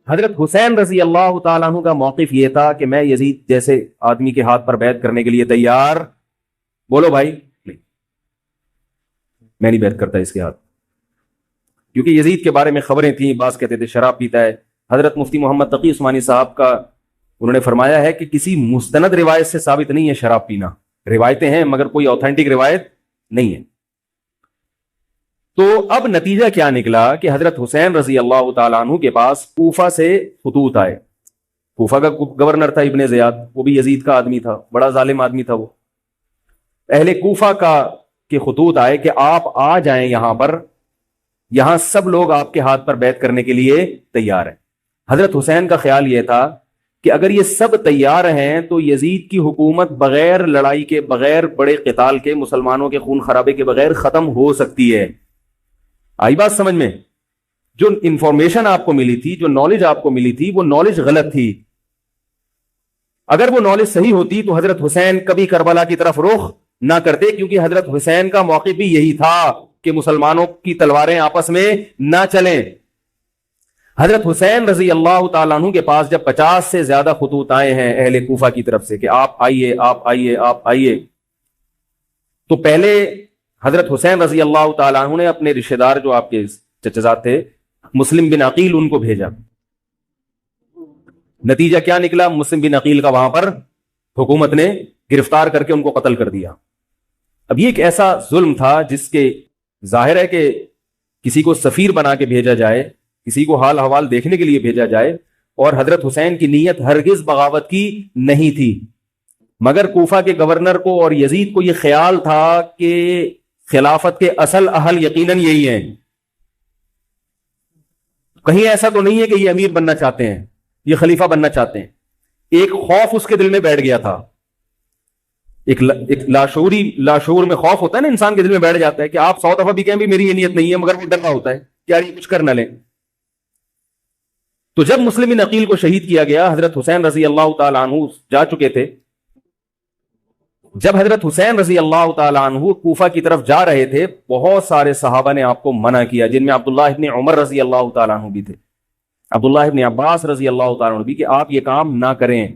حضرت حسین رضی اللہ تعالیٰ عنہ کا موقف یہ تھا کہ میں یزید جیسے آدمی کے ہاتھ پر بیعت کرنے کے لیے تیار، بولو بھائی، نہیں، میں نہیں بیعت کرتا اس کے ہاتھ، کیونکہ یزید کے بارے میں خبریں تھیں، بعض کہتے تھے شراب پیتا ہے۔ حضرت مفتی محمد تقی عثمانی صاحب کا انہوں نے فرمایا ہے کہ کسی مستند روایت سے ثابت نہیں ہے شراب پینا، روایتیں ہیں مگر کوئی اوتھینٹک روایت نہیں ہے۔ تو اب نتیجہ کیا نکلا کہ حضرت حسین رضی اللہ تعالیٰ عنہ کے پاس کوفہ سے خطوط آئے۔ کوفہ کا گورنر تھا ابن زیاد، وہ بھی یزید کا آدمی تھا، بڑا ظالم آدمی تھا وہ۔ اہل کوفہ کے خطوط آئے کہ آپ آ جائیں یہاں پر، یہاں سب لوگ آپ کے ہاتھ پر بیعت کرنے کے لیے تیار ہیں۔ حضرت حسین کا خیال یہ تھا کہ اگر یہ سب تیار ہیں تو یزید کی حکومت بغیر لڑائی کے، بغیر بڑے قتال کے، مسلمانوں کے خون خرابے کے بغیر ختم ہو سکتی ہے۔ آئی بات سمجھ میں؟ جو انفارمیشن آپ کو ملی تھی، جو نالج آپ کو ملی تھی، وہ نالج غلط تھی۔ اگر وہ نالج صحیح ہوتی تو حضرت حسین کبھی کربلا کی طرف رخ نہ کرتے، کیونکہ حضرت حسین کا موقف بھی یہی تھا کہ مسلمانوں کی تلواریں آپس میں نہ چلیں۔ حضرت حسین رضی اللہ تعالیٰ عنہ کے پاس جب 50 سے زیادہ خطوط آئے ہیں اہل کوفہ کی طرف سے کہ آپ آئیے، آپ آئیے، آپ آئیے، تو پہلے حضرت حسین رضی اللہ تعالیٰ عنہ نے اپنے رشتہ دار جو آپ کے چچزاد تھے مسلم بن عقیل، ان کو بھیجا۔ نتیجہ کیا نکلا؟ مسلم بن عقیل کا وہاں پر حکومت نے گرفتار کر کے ان کو قتل کر دیا۔ اب یہ ایک ایسا ظلم تھا جس کے ظاہر ہے کہ کسی کو سفیر بنا کے بھیجا جائے، کسی کو حال حوال دیکھنے کے لیے بھیجا جائے، اور حضرت حسین کی نیت ہرگز بغاوت کی نہیں تھی، مگر کوفہ کے گورنر کو اور یزید کو یہ خیال تھا کہ خلافت کے اصل اہل یقیناً یہی ہیں، کہیں ایسا تو نہیں ہے کہ یہ امیر بننا چاہتے ہیں، یہ خلیفہ بننا چاہتے ہیں۔ ایک خوف اس کے دل میں بیٹھ گیا تھا، ایک لاشعور میں خوف ہوتا ہے نا، انسان کے دل میں بیٹھ جاتا ہے کہ آپ 100 دفعہ بھی کہیں بھی میری یہ نیت نہیں ہے، مگر وہ ڈر رہا ہوتا ہے کہ یار یہ کچھ کر نہ لیں۔ تو جب مسلم بن عقیل کو شہید کیا گیا، حضرت حسین رضی اللہ تعالیٰ عنہ جا چکے تھے، جب حضرت حسین رضی اللہ تعالیٰ عنہ کوفہ کی طرف جا رہے تھے، بہت سارے صحابہ نے آپ کو منع کیا، جن میں عبداللہ ابن عمر رضی اللہ تعالیٰ عنہ بھی تھے، عبداللہ ابن عباس رضی اللہ تعالیٰ عنہ بھی، کہ آپ یہ کام نہ کریں۔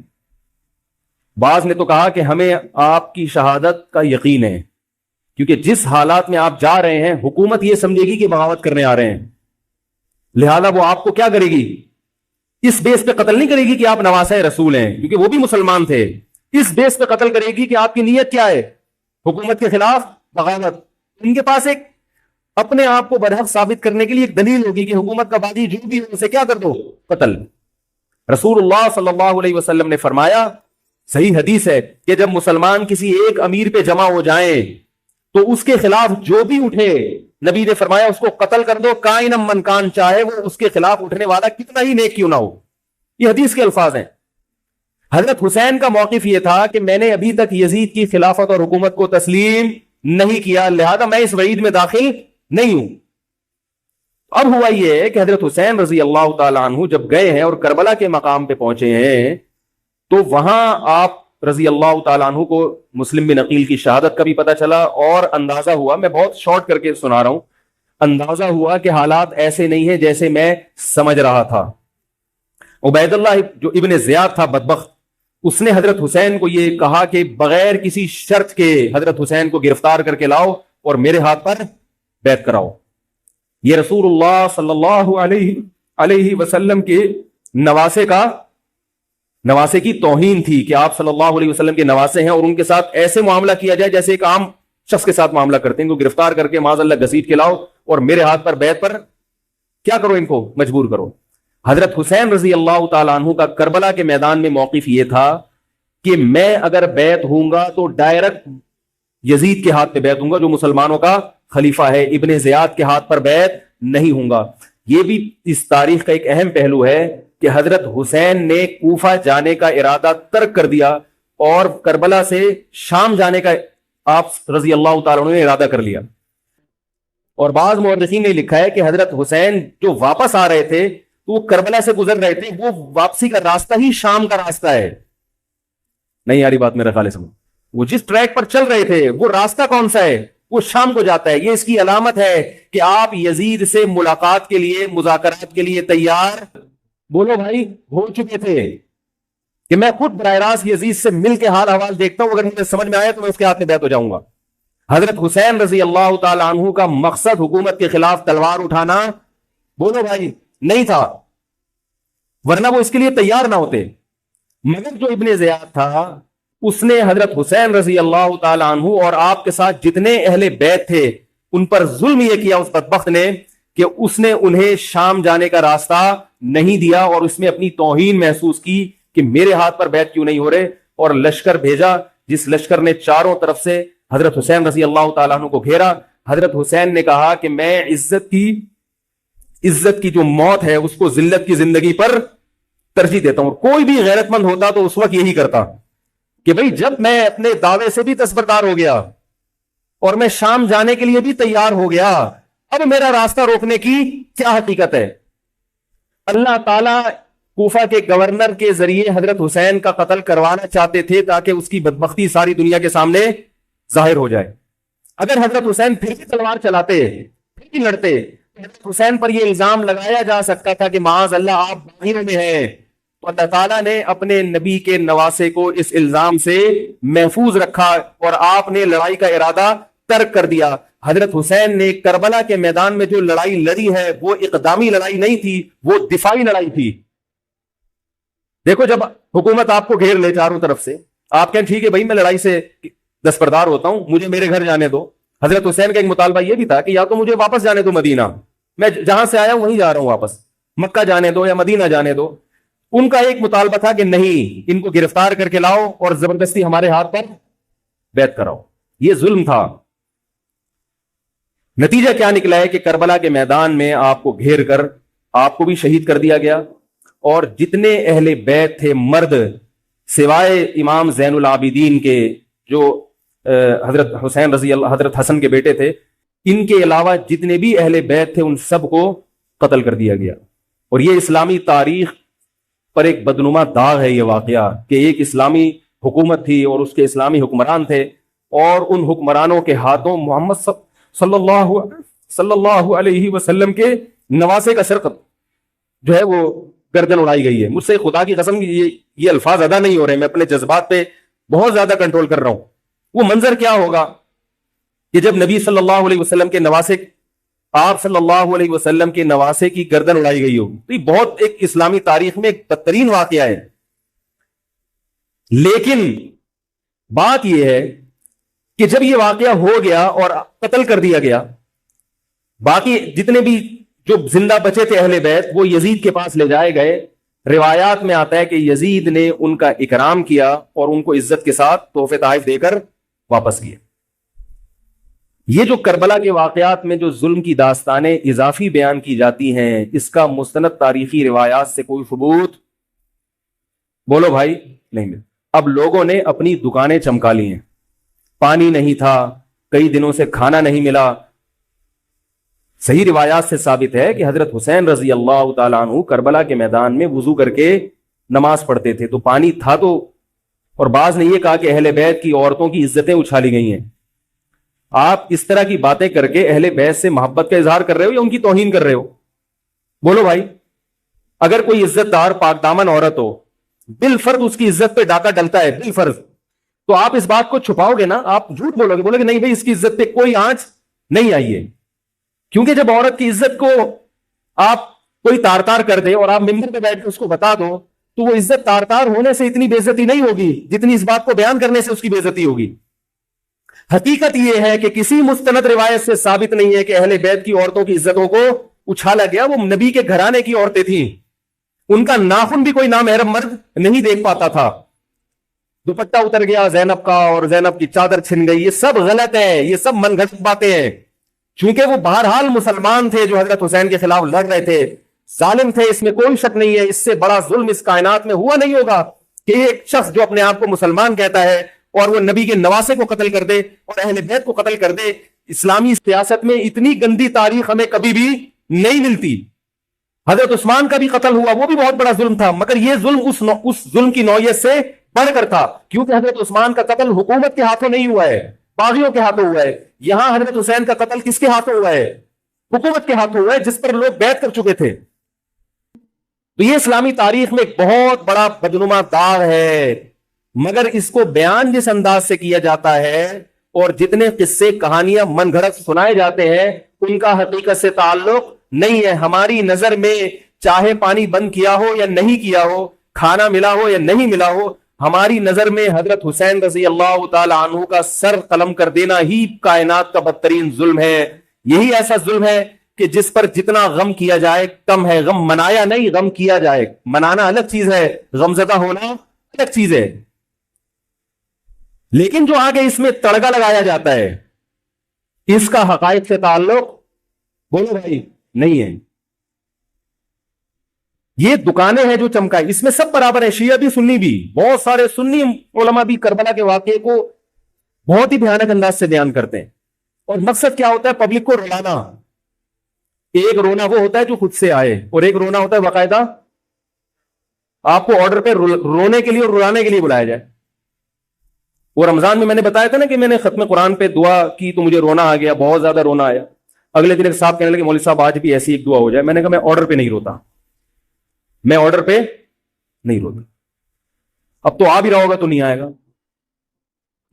بعض نے تو کہا کہ ہمیں آپ کی شہادت کا یقین ہے، کیونکہ جس حالات میں آپ جا رہے ہیں حکومت یہ سمجھے گی کہ بغاوت کرنے آ رہے ہیں، لہذا وہ آپ کو کیا کرے گی؟ اس بیس پہ قتل نہیں کرے گی کہ آپ نواسہ رسول ہیں، کیونکہ وہ بھی مسلمان تھے، اس بیس پہ قتل کرے گی کہ آپ کی نیت کیا ہے، حکومت کے خلاف بغاوت۔ ان کے پاس ایک اپنے آپ کو برحق ثابت کرنے کے لیے ایک دلیل ہوگی کہ حکومت کا باغی جو بھی اسے کیا کر دو، قتل۔ رسول اللہ صلی اللہ علیہ وسلم نے فرمایا، صحیح حدیث ہے، کہ جب مسلمان کسی ایک امیر پہ جمع ہو جائیں تو اس کے خلاف جو بھی اٹھے، نبی نے فرمایا اس کو قتل کر دو، کائنم من کان، چاہے وہ اس کے خلاف اٹھنے والا کتنا ہی نیک کیوں نہ ہو۔ یہ حدیث کے الفاظ ہیں۔ حضرت حسین کا موقف یہ تھا کہ میں نے ابھی تک یزید کی خلافت اور حکومت کو تسلیم نہیں کیا، لہذا میں اس وعید میں داخل نہیں ہوں۔ اب ہوا یہ ہے کہ حضرت حسین رضی اللہ تعالیٰ عنہ جب گئے ہیں اور کربلا کے مقام پہ پہنچے ہیں، تو وہاں آپ رضی اللہ تعالیٰ عنہ کو مسلم بن عقیل کی شہادت کا بھی پتہ چلا، اور اندازہ ہوا، میں بہت شارٹ کر کے سنا رہا ہوں، اندازہ ہوا کہ حالات ایسے نہیں ہیں جیسے میں سمجھ رہا تھا۔ عبید اللہ جو ابن زیاد تھا بدبخت، اس نے حضرت حسین کو یہ کہا کہ بغیر کسی شرط کے حضرت حسین کو گرفتار کر کے لاؤ اور میرے ہاتھ پر بیعت کراؤ۔ یہ رسول اللہ صلی اللہ علیہ وسلم کے نواسے کی توہین تھی کہ آپ صلی اللہ علیہ وسلم کے نواسے ہیں اور ان کے ساتھ ایسے معاملہ کیا جائے جیسے ایک عام شخص کے ساتھ معاملہ کرتے ہیں، ان کو گرفتار کر کے معاذ اللہ گھسیٹ کے لاؤ اور میرے ہاتھ پر بیعت پر کیا کرو، ان کو مجبور کرو۔ حضرت حسین رضی اللہ تعالیٰ عنہ کا کربلا کے میدان میں موقف یہ تھا کہ میں اگر بیعت ہوں گا تو ڈائریکٹ یزید کے ہاتھ پہ بیعت ہوں گا جو مسلمانوں کا خلیفہ ہے، ابن زیاد کے ہاتھ پر بیعت نہیں ہوں گا۔ یہ بھی اس تاریخ کا ایک اہم پہلو ہے کہ حضرت حسین نے کوفہ جانے کا ارادہ ترک کر دیا اور کربلا سے شام جانے کا آپ رضی اللہ تعالیٰ عنہ نے ارادہ کر لیا۔ اور بعض مورخین نے لکھا ہے کہ حضرت حسین جو واپس آ رہے تھے تو وہ کربلا سے گزر رہے تھے، وہ واپسی کا راستہ ہی شام کا راستہ ہے۔ نہیں یاری بات میرا خیال ہے، سمجھ، وہ جس ٹریک پر چل رہے تھے وہ راستہ کون سا ہے؟ وہ شام کو جاتا ہے۔ یہ اس کی علامت ہے کہ آپ یزید سے ملاقات کے لیے، مذاکرات کے لیے تیار بولو بھائی، ہو چکے تھے کہ میں خود براہ راست یزید سے مل کے حال حوال دیکھتا ہوں، اگر مجھے سمجھ میں آیا تو میں اس کے ہاتھ میں بیعت ہو جاؤں گا۔ حضرت حسین رضی اللہ تعالی عنہ کا مقصد حکومت کے خلاف تلوار اٹھانا، بولو بھائی، نہیں تھا، ورنہ وہ اس کے لیے تیار نہ ہوتے۔ مگر جو ابن زیاد تھا، اس نے حضرت حسین رضی اللہ تعالی عنہ اور آپ کے ساتھ جتنے اہل بیت تھے ان پر ظلم یہ کیا اس بدبخت نے کہ اس نے انہیں شام جانے کا راستہ نہیں دیا، اور اس میں اپنی توہین محسوس کی کہ میرے ہاتھ پر بیعت کیوں نہیں ہو رہے، اور لشکر بھیجا جس لشکر نے چاروں طرف سے حضرت حسین رضی اللہ تعالیٰ عنہ کو گھیرا۔ حضرت حسین نے کہا کہ میں عزت کی جو موت ہے اس کو ذلت کی زندگی پر ترجیح دیتا ہوں۔ اور کوئی بھی غیرت مند ہوتا تو اس وقت یہی کرتا کہ بھئی جب میں اپنے دعوے سے بھی دستبردار ہو گیا اور میں شام جانے کے لیے بھی تیار ہو گیا، اب میرا راستہ روکنے کی کیا حقیقت ہے؟ اللہ تعالیٰ کوفہ کے گورنر کے ذریعے حضرت حسین کا قتل کروانا چاہتے تھے تاکہ اس کی بدبختی ساری دنیا کے سامنے ظاہر ہو جائے۔ اگر حضرت حسین پھر بھی تلوار چلاتے، پھر بھی لڑتے، حضرت حسین پر یہ الزام لگایا جا سکتا تھا کہ معاذ اللہ آپ باغیوں میں ہیں، تو اللہ تعالیٰ نے اپنے نبی کے نواسے کو اس الزام سے محفوظ رکھا اور آپ نے لڑائی کا ارادہ ترک کر دیا۔ حضرت حسین نے کربلا کے میدان میں جو لڑائی لڑی ہے وہ اقدامی لڑائی نہیں تھی، وہ دفاعی لڑائی تھی۔ دیکھو جب حکومت آپ کو گھیر لے چاروں طرف سے، آپ کہیں ٹھیک ہے بھائی میں لڑائی سے دستبردار ہوتا ہوں، مجھے میرے گھر جانے دو۔ حضرت حسین کا ایک مطالبہ یہ بھی تھا کہ یا تو مجھے واپس جانے دو مدینہ، میں جہاں سے آیا ہوں وہیں جا رہا ہوں واپس، مکہ جانے دو یا مدینہ جانے دو۔ ان کا ایک مطالبہ تھا کہ نہیں، ان کو گرفتار کر کے لاؤ اور زبردستی ہمارے ہاتھ پر بیعت کراؤ۔ یہ ظلم تھا۔ نتیجہ کیا نکلا ہے کہ کربلا کے میدان میں آپ کو گھیر کر آپ کو بھی شہید کر دیا گیا، اور جتنے اہل بیت تھے مرد سوائے امام زین العابدین کے جو حضرت حسین رضی اللہ حضرت حسن کے بیٹے تھے، ان کے علاوہ جتنے بھی اہل بیت تھے ان سب کو قتل کر دیا گیا۔ اور یہ اسلامی تاریخ پر ایک بدنما داغ ہے یہ واقعہ کہ ایک اسلامی حکومت تھی اور اس کے اسلامی حکمران تھے، اور ان حکمرانوں کے ہاتھوں محمد صلی اللہ علیہ وسلم کے نواسے کا سر جو ہے وہ گردن اڑائی گئی ہے۔ مجھ سے خدا کی قسم یہ الفاظ ادا نہیں ہو رہے، میں اپنے جذبات پہ بہت زیادہ کنٹرول کر رہا ہوں۔ وہ منظر کیا ہوگا کہ جب نبی صلی اللہ علیہ وسلم کے نواسے، آپ صلی اللہ علیہ وسلم کے نواسے کی گردن اڑائی گئی ہو، تو یہ بہت ایک اسلامی تاریخ میں ایک بدترین واقعہ ہے۔ لیکن بات یہ ہے کہ جب یہ واقعہ ہو گیا اور قتل کر دیا گیا، باقی جتنے بھی جو زندہ بچے تھے اہل بیت وہ یزید کے پاس لے جائے گئے۔ روایات میں آتا ہے کہ یزید نے ان کا اکرام کیا اور ان کو عزت کے ساتھ تحفے تحائف دے کر واپس کیا۔ یہ جو کربلا کے واقعات میں جو ظلم کی داستانیں اضافی بیان کی جاتی ہیں، اس کا مستند تاریخی روایات سے کوئی ثبوت، بولو بھائی، نہیں ملتا۔ اب لوگوں نے اپنی دکانیں چمکا لی ہیں، پانی نہیں تھا، کئی دنوں سے کھانا نہیں ملا۔ صحیح روایات سے ثابت ہے کہ حضرت حسین رضی اللہ تعالیٰ عنہ کربلا کے میدان میں وضو کر کے نماز پڑھتے تھے، تو پانی تھا تو، اور بعض نے یہ کہا کہ اہل بیت کی عورتوں کی عزتیں اچھالی گئی ہیں۔ آپ اس طرح کی باتیں کر کے اہل بیت سے محبت کا اظہار کر رہے ہو یا ان کی توہین کر رہے ہو؟ بولو بھائی، اگر کوئی عزت دار پاک دامن عورت ہو، بالفرض اس کی عزت پہ ڈاکہ ڈلتا ہے، بالفرض، تو آپ اس بات کو چھپاؤ گے نا، آپ جھوٹ بولو گے، بولو گے نہیں بھائی اس کی عزت پہ کوئی آنچ نہیں آئی ہے۔ کیونکہ جب عورت کی عزت کو آپ کوئی تار تار کر دے اور آپ ممبر پہ بیٹھ کے اس کو بتا دو، تو وہ عزت تار تار ہونے سے اتنی بے عزتی نہیں ہوگی جتنی اس بات کو بیان کرنے سے اس کی بے عزتی ہوگی۔ حقیقت یہ ہے کہ کسی مستند روایت سے ثابت نہیں ہے کہ اہل بیت کی عورتوں کی عزتوں کو اچھالا گیا۔ وہ نبی کے گھرانے کی عورتیں تھیں، ان کا ناخن بھی کوئی نامحرم مرد نہیں دیکھ پاتا تھا۔ دوپٹہ اتر گیا زینب کا اور زینب کی چادر چھن گئی، یہ سب غلط ہے، یہ سب من گھڑت باتیں ہیں۔ چونکہ وہ بہرحال مسلمان تھے جو حضرت حسین کے خلاف لڑ رہے تھے، ظالم تھے، اس میں کوئی شک نہیں ہے۔ اس سے بڑا ظلم اس کائنات میں ہوا نہیں ہوگا کہ ایک شخص جو اپنے آپ کو مسلمان کہتا ہے اور وہ نبی کے نواسے کو قتل کر دے اور اہل بیت کو قتل کر دے۔ اسلامی سیاست میں اتنی گندی تاریخ ہمیں کبھی بھی نہیں ملتی۔ حضرت عثمان کا بھی قتل ہوا، وہ بھی بہت بڑا ظلم تھا، مگر یہ ظلم اس ظلم کی نوعیت سے بڑھ کر تھا، کیونکہ حضرت عثمان کا قتل حکومت کے ہاتھوں نہیں ہوا ہے، باغیوں کے ہاتھوں ہوا ہے۔ یہاں حضرت حسین کا قتل کس کے ہاتھوں ہوا ہے؟ حکومت کے ہاتھوں ہوا ہے، جس پر لوگ بیعت کر چکے تھے۔ تو یہ اسلامی تاریخ میں ایک بہت بڑا بدنما داغ ہے، مگر اس کو بیان جس انداز سے کیا جاتا ہے اور جتنے قصے کہانیاں من گھڑت سنائے جاتے ہیں ان کا حقیقت سے تعلق نہیں ہے۔ ہماری نظر میں چاہے پانی بند کیا ہو یا نہیں کیا ہو، کھانا ملا ہو یا نہیں ملا ہو، ہماری نظر میں حضرت حسین رضی اللہ تعالی عنہ کا سر قلم کر دینا ہی کائنات کا بدترین ظلم ہے۔ یہی ایسا ظلم ہے کہ جس پر جتنا غم کیا جائے کم ہے۔ غم منایا نہیں، غم کیا جائے۔ منانا الگ چیز ہے، غمزدہ ہونا الگ چیز ہے، لیکن جو آگے اس میں تڑکا لگایا جاتا ہے اس کا حقائق سے تعلق بولو بھائی نہیں ہے۔ یہ دکانیں ہیں جو چمکائی، اس میں سب برابر ہے، شیعہ بھی سنی بھی، بہت سارے سنی علماء بھی کربلا کے واقعے کو بہت ہی بھیانک انداز سے بیان کرتے ہیں، اور مقصد کیا ہوتا ہے؟ پبلک کو رلانا۔ ایک رونا وہ ہوتا ہے جو خود سے آئے، اور ایک رونا ہوتا ہے باقاعدہ آپ کو آرڈر پہ رونے کے لیے اور رلانے کے لیے بلایا جائے۔ وہ رمضان میں نے بتایا تھا نا کہ میں نے ختم قرآن پہ دعا کی تو مجھے رونا آ گیا، بہت زیادہ رونا آیا۔ اگلے دن ایک صاحب کہنے لگے مولوی صاحب آج بھی ایسی ایک دعا ہو جائے۔ میں نے کہا میں آرڈر پہ نہیں روتا، میں آرڈر پہ نہیں روتا۔ اب تو آ بھی رہا ہوگا تو نہیں آئے گا۔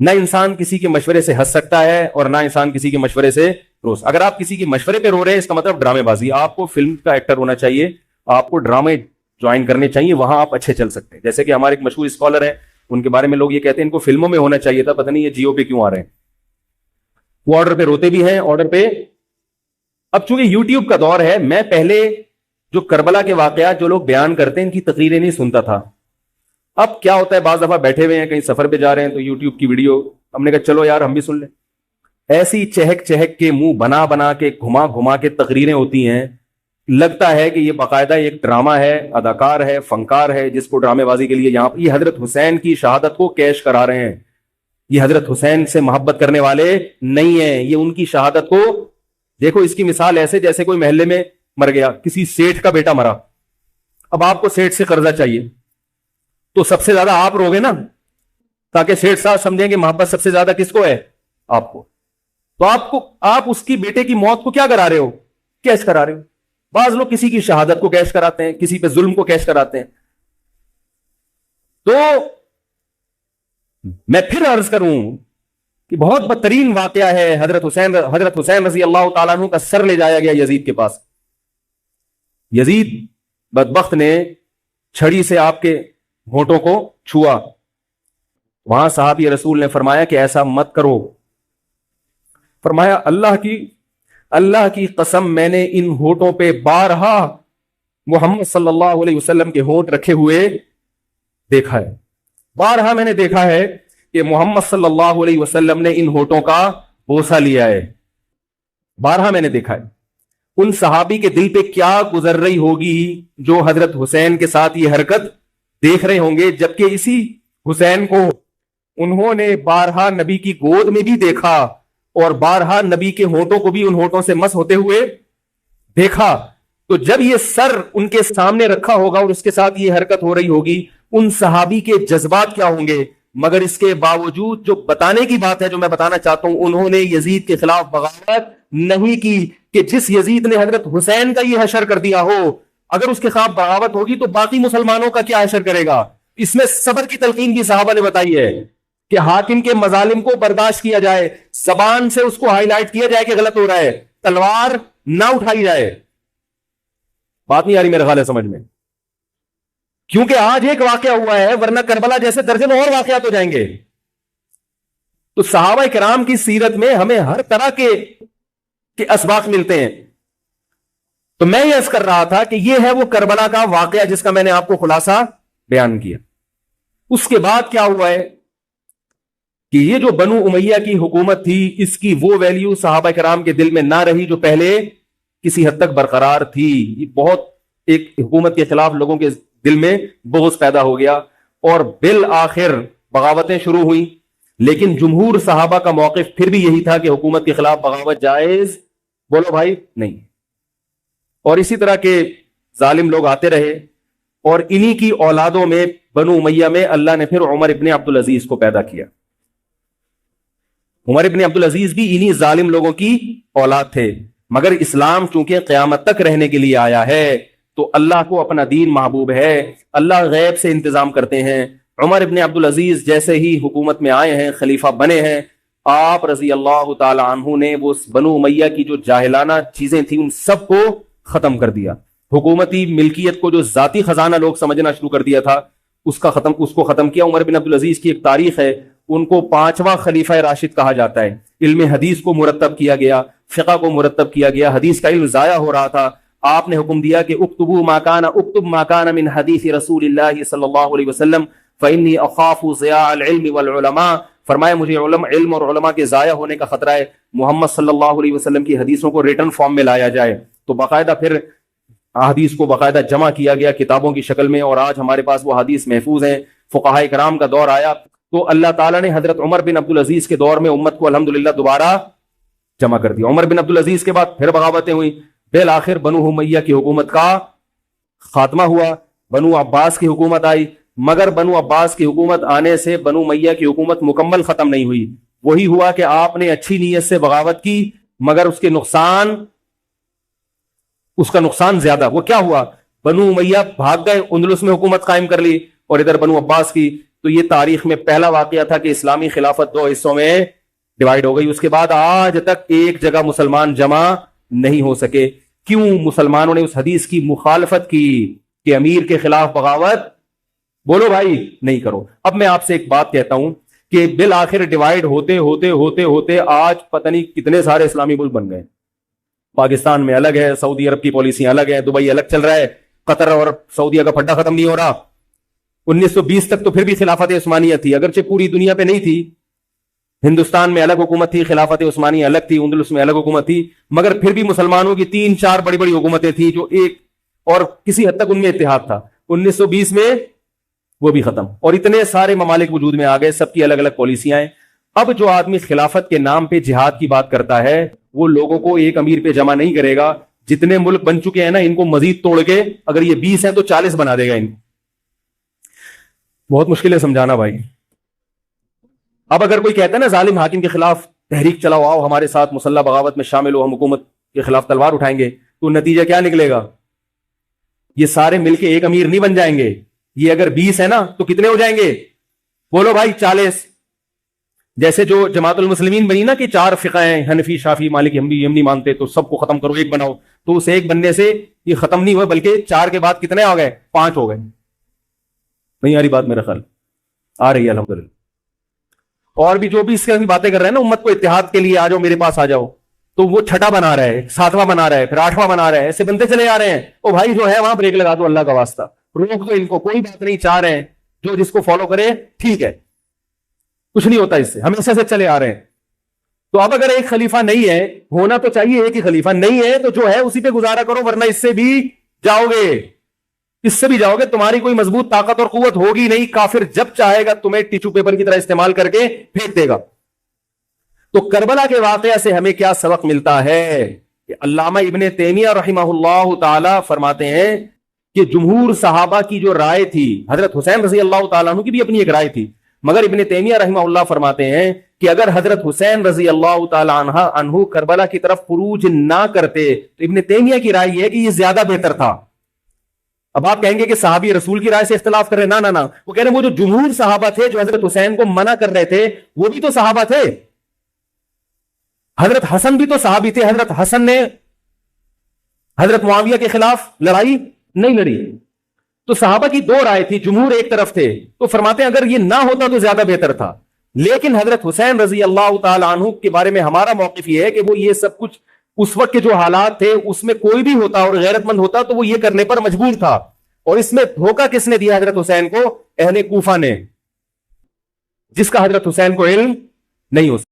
نہ انسان کسی کے مشورے سے ہنس سکتا ہے اور نہ انسان کسی کے مشورے سے روز۔ اگر آپ کسی کے مشورے پہ رو رہے ہیں اس کا مطلب ڈرامے بازی۔ آپ کو فلم کا ایکٹر ہونا چاہیے، آپ کو ڈرامے جوائن کرنے چاہیے، وہاں آپ اچھے چل سکتے ہیں۔ جیسے کہ ہمارے ایک مشہور اسکالر ہیں، ان کے بارے میں لوگ یہ کہتے ہیں ان کو فلموں میں ہونا چاہیے تھا، پتہ نہیں یہ جیو پہ کیوں آ رہے ہیں۔ وہ آرڈر پہ روتے بھی ہیں، آرڈر پہ۔ اب چونکہ یوٹیوب کا دور ہے، میں پہلے جو کربلا کے واقعات جو لوگ بیان کرتے ہیں ان کی تقریریں نہیں سنتا تھا۔ اب کیا ہوتا ہے، بعض دفعہ بیٹھے ہوئے ہیں کہیں سفر پہ جا رہے ہیں تو یوٹیوب کی ویڈیو ہم نے کہا چلو یار ہم بھی سن لیں۔ ایسی چہک چہک کے منہ بنا بنا کے گھما گھما کے تقریریں ہوتی ہیں، لگتا ہے کہ یہ باقاعدہ ایک ڈرامہ ہے، اداکار ہے، فنکار ہے جس کو ڈرامے بازی کے لیے یہاں یہ حضرت حسین کی شہادت کو کیش کرا رہے ہیں۔ یہ حضرت حسین سے محبت کرنے والے نہیں ہیں، یہ ان کی شہادت کو دیکھو۔ اس کی مثال ایسے جیسے کوئی محلے میں مر گیا، کسی سیٹھ کا بیٹا مرا، اب آپ کو سیٹھ سے قرضہ چاہیے تو سب سے زیادہ آپ روگے نا، تاکہ سیٹھ صاحب سمجھیں کہ محبت سب سے زیادہ کس کو ہے؟ آپ کو۔ تو آپ اس کی بیٹے کی موت کو کیا کرا رہے ہو؟ کیش کرا رہے ہو۔ بعض لوگ کسی کی شہادت کو کیش کراتے ہیں، کسی پہ ظلم کو کیش کراتے ہیں۔ تو میں پھر عرض کروں کہ بہت بدترین واقعہ ہے حضرت حسین رضی اللہ تعالیٰ عنہ کا سر لے جایا گیا یزید کے پاس۔ یزید بدبخت نے چھڑی سے آپ کے ہونٹوں کو چھوا۔ وہاں صحابی رسول نے فرمایا کہ ایسا مت کرو۔ فرمایا اللہ کی قسم میں نے ان ہونٹوں پہ بارہا محمد صلی اللہ علیہ وسلم کے ہونٹ رکھے ہوئے دیکھا ہے، بارہا میں نے دیکھا ہے کہ محمد صلی اللہ علیہ وسلم نے ان ہونٹوں کا بوسہ لیا ہے، بارہا میں نے دیکھا ہے۔ ان صحابی کے دل پہ کیا گزر رہی ہوگی جو حضرت حسین کے ساتھ یہ حرکت دیکھ رہے ہوں گے، جبکہ اسی حسین کو انہوں نے بارہا نبی کی گود میں بھی دیکھا اور بارہا نبی کے ہونٹوں کو بھی ان ہونٹوں سے مس ہوتے ہوئے دیکھا۔ تو جب یہ سر ان کے سامنے رکھا ہوگا اور اس کے ساتھ یہ حرکت ہو رہی ہوگی، ان صحابی کے جذبات کیا ہوں گے؟ مگر اس کے باوجود جو بتانے کی بات ہے، جو میں بتانا چاہتا ہوں، انہوں نے یزید کے خلاف بغاوت نہیں کی کہ جس یزید نے حضرت حسین کا یہ حشر کر دیا ہو، اگر اس کے خلاف بغاوت ہوگی تو باقی مسلمانوں کا کیا حشر کرے گا؟ اس میں صبر کی تلقین بھی صحابہ نے بتائی ہے کہ حاکم کے مظالم کو برداشت کیا جائے، زبان سے اس کو ہائی لائٹ کیا جائے کہ غلط ہو رہا ہے، تلوار نہ اٹھائی جائے۔ بات نہیں آ رہی میرے خیال ہے سمجھ میں؟ کیونکہ آج ایک واقعہ ہوا ہے، ورنہ کربلا جیسے درجنوں اور واقعات ہو جائیں گے۔ تو صحابہ کرام کی سیرت میں ہمیں ہر طرح کے اسباق ملتے ہیں۔ تو میں یہ عرض کر رہا تھا کہ یہ ہے وہ کربلا کا واقعہ جس کا میں نے آپ کو خلاصہ بیان کیا۔ اس کے بعد کیا ہوا ہے کہ یہ جو بنو امیہ کی حکومت تھی، اس کی وہ ویلیو صحابہ کرام کے دل میں نہ رہی جو پہلے کسی حد تک برقرار تھی۔ یہ بہت ایک حکومت کے خلاف لوگوں کے دل میں بغض پیدا ہو گیا اور بالآخر بغاوتیں شروع ہوئیں، لیکن جمہور صحابہ کا موقف پھر بھی یہی تھا کہ حکومت کے خلاف بغاوت جائز، بولو بھائی، نہیں۔ اور اسی طرح کے ظالم لوگ آتے رہے، اور انہی کی اولادوں میں بنو امیہ میں اللہ نے پھر عمر ابن عبدالعزیز کو پیدا کیا۔ عمر ابن عبدالعزیز بھی انہی ظالم لوگوں کی اولاد تھے، مگر اسلام چونکہ قیامت تک رہنے کے لیے آیا ہے، تو اللہ کو اپنا دین محبوب ہے، اللہ غیب سے انتظام کرتے ہیں۔ عمر ابن عبدالعزیز جیسے ہی حکومت میں آئے ہیں، خلیفہ بنے ہیں، آپ رضی اللہ تعالی عنہ نے وہ بنو امیہ کی جو جاہلانہ چیزیں تھیں ان سب کو ختم کر دیا۔ حکومتی ملکیت کو جو ذاتی خزانہ لوگ سمجھنا شروع کر دیا تھا اس کو ختم کیا۔ عمر بن عبدالعزیز کی ایک تاریخ ہے، ان کو 5واں خلیفہ راشد کہا جاتا ہے۔ علم حدیث کو مرتب کیا گیا، فقہ کو مرتب کیا گیا، حدیث کا علم ضائع ہو رہا تھا، آپ نے حکم دیا کہ اکتب ما کان من حدیث رسول اللہ صلی اللہ علیہ وسلم فإنی اخاف ضیاع العلم والعلماء، فرمایا مجھے علم اور علماء کے ضائع ہونے کا خطرہ ہے، محمد صلی اللہ علیہ وسلم کی حدیثوں کو ریٹن فارم میں لایا جائے۔ تو باقاعدہ پھر حدیث کو باقاعدہ جمع کیا گیا کتابوں کی شکل میں، اور آج ہمارے پاس وہ حدیث محفوظ ہیں۔ فقہاء کرام کا دور آیا تو اللہ تعالیٰ نے حضرت عمر بن عبدالعزیز کے دور میں امت کو الحمدللہ دوبارہ جمع کر دیا۔ عمر بن عبدالعزیز کے بعد پھر بغاوتیں ہوئیں، بالآخر بنو امیہ کی حکومت کا خاتمہ ہوا، بنو عباس کی حکومت آئی، مگر بنو عباس کی حکومت آنے سے بنو امیہ کی حکومت مکمل ختم نہیں ہوئی۔ وہی ہوا کہ آپ نے اچھی نیت سے بغاوت کی مگر اس کا نقصان زیادہ۔ وہ کیا ہوا؟ بنو امیہ بھاگ گئے، اندلس میں حکومت قائم کر لی، اور ادھر بنو عباس کی۔ تو یہ تاریخ میں پہلا واقعہ تھا کہ اسلامی خلافت 2 حصوں میں ڈیوائیڈ ہو گئی۔ اس کے بعد آج تک ایک جگہ مسلمان جمع نہیں ہو سکے۔ کیوں؟ مسلمانوں نے اس حدیث کی مخالفت کی کہ امیر کے خلاف بغاوت بولو بھائی نہیں کرو۔ اب میں آپ سے ایک بات کہتا ہوں کہ بالآخر ڈیوائیڈ ہوتے ہوتے ہوتے ہوتے آج پتہ نہیں کتنے سارے اسلامی ملک بن گئے۔ پاکستان میں الگ ہے، سعودی عرب کی پالیسیاں الگ ہے، دبئی الگ چل رہا ہے، قطر اور سعودیہ کا پھڈا ختم نہیں ہو رہا۔ 1920 تک تو پھر بھی خلافت عثمانیہ تھی، اگرچہ پوری دنیا پہ نہیں تھی۔ ہندوستان میں الگ حکومت تھی، خلافت عثمانیہ الگ تھی، اندلس میں الگ حکومت تھی، مگر پھر بھی مسلمانوں کی 3-4 بڑی بڑی حکومتیں تھیں جو ایک اور کسی حد تک ان میں اتحاد تھا۔ 1920 میں وہ بھی ختم، اور اتنے سارے ممالک وجود میں آ گئے، سب کی الگ الگ پالیسیاں ہیں۔ اب جو آدمی خلافت کے نام پہ جہاد کی بات کرتا ہے وہ لوگوں کو ایک امیر پہ جمع نہیں کرے گا۔ جتنے ملک بن چکے ہیں نا ان کو مزید توڑ کے، اگر یہ 20 ہیں تو 40 بنا دے گا ان کو۔ بہت مشکل ہے سمجھانا بھائی۔ اب اگر کوئی کہتا ہے نا ظالم حاکم کے خلاف تحریک چلاؤ، آؤ ہمارے ساتھ مسلح بغاوت میں شامل ہو، ہم حکومت کے خلاف تلوار اٹھائیں گے، تو نتیجہ کیا نکلے گا؟ یہ سارے مل کے ایک امیر نہیں بن جائیں گے۔ یہ اگر 20 ہے نا تو کتنے ہو جائیں گے؟ بولو بھائی 40۔ جیسے جو جماعت المسلمین بنی نا کہ 4 فقہ ہیں، حنفی، شافعی، مالکی، حنبلی، ہم نہیں مانتے تو سب کو ختم کرو، ایک بناؤ، تو اس ایک بننے سے یہ ختم نہیں ہوا بلکہ 4 کے بعد کتنے آ گئے؟ 5 ہو گئے۔ نہیں آ رہی بات میرا خیال؟ آ رہی ہے الحمدللہ۔ اور بھی جو بھی اس کی باتیں کر رہے ہیں نا امت کو اتحاد کے لیے آ جاؤ، میرے پاس آ جاؤ، تو وہ 6واں بنا رہا ہے، 7واں بنا رہا ہے، پھر 8واں بنا رہا ہے، ایسے بنتے چلے آ رہے ہیں۔ او بھائی جو ہے وہاں بریک لگا دو، اللہ کا واسطہ روک دو ان کو، کوئی بات نہیں، 4 ہیں، جو جس کو فالو کرے ٹھیک ہے، کچھ نہیں ہوتا اس سے، ہمیشہ سے چلے آ رہے ہیں۔ تو اب اگر ایک خلیفہ نہیں ہے، ہونا تو چاہیے ایک ہی خلیفہ، نہیں ہے تو جو ہے اسی پہ گزارا کرو، ورنہ اس سے بھی جاؤ گے، اس سے بھی جاؤ گے، تمہاری کوئی مضبوط طاقت اور قوت ہوگی نہیں۔ کافر جب چاہے گا تمہیں ٹیشو پیپر کی طرح استعمال کر کے پھینک دے گا۔ تو کربلا کے واقعہ سے ہمیں کیا سبق ملتا ہے؟ کہ علامہ ابن تیمیہ رحمہ اللہ تعالی فرماتے ہیں کہ جمہور صحابہ کی جو رائے تھی، حضرت حسین رضی اللہ تعالیٰ عنہ کی بھی اپنی ایک رائے تھی، مگر ابن تیمیہ رحمہ اللہ فرماتے ہیں کہ اگر حضرت حسین رضی اللہ تعالیٰ عنہ کربلا کی طرف خروج نہ کرتے تو ابن تیمیہ کی رائے یہ ہے کہ یہ زیادہ بہتر تھا۔ اب آپ کہیں گے کہ صحابی رسول کی رائے سے اختلاف کر رہے ہیں، نہ وہ کہہ رہے ہیں وہ جو جمہور صحابہ تھے جو حضرت حسین کو منع کر رہے تھے وہ بھی تو صحابہ تھے، حضرت حسن بھی تو صحابی تھے، حضرت حسن نے حضرت معاویہ کے خلاف لڑائی نہیں لڑی۔ تو صحابہ کی 2 رائے تھی، جمہور ایک طرف تھے، تو فرماتے ہیں اگر یہ نہ ہوتا تو زیادہ بہتر تھا۔ لیکن حضرت حسین رضی اللہ تعالی عنہ کے بارے میں ہمارا موقف یہ ہے کہ وہ یہ سب کچھ اس وقت کے جو حالات تھے اس میں کوئی بھی ہوتا اور غیرت مند ہوتا تو وہ یہ کرنے پر مجبور تھا، اور اس میں دھوکہ کس نے دیا حضرت حسین کو؟ اہل کوفہ نے، جس کا حضرت حسین کو علم نہیں ہو سکتا۔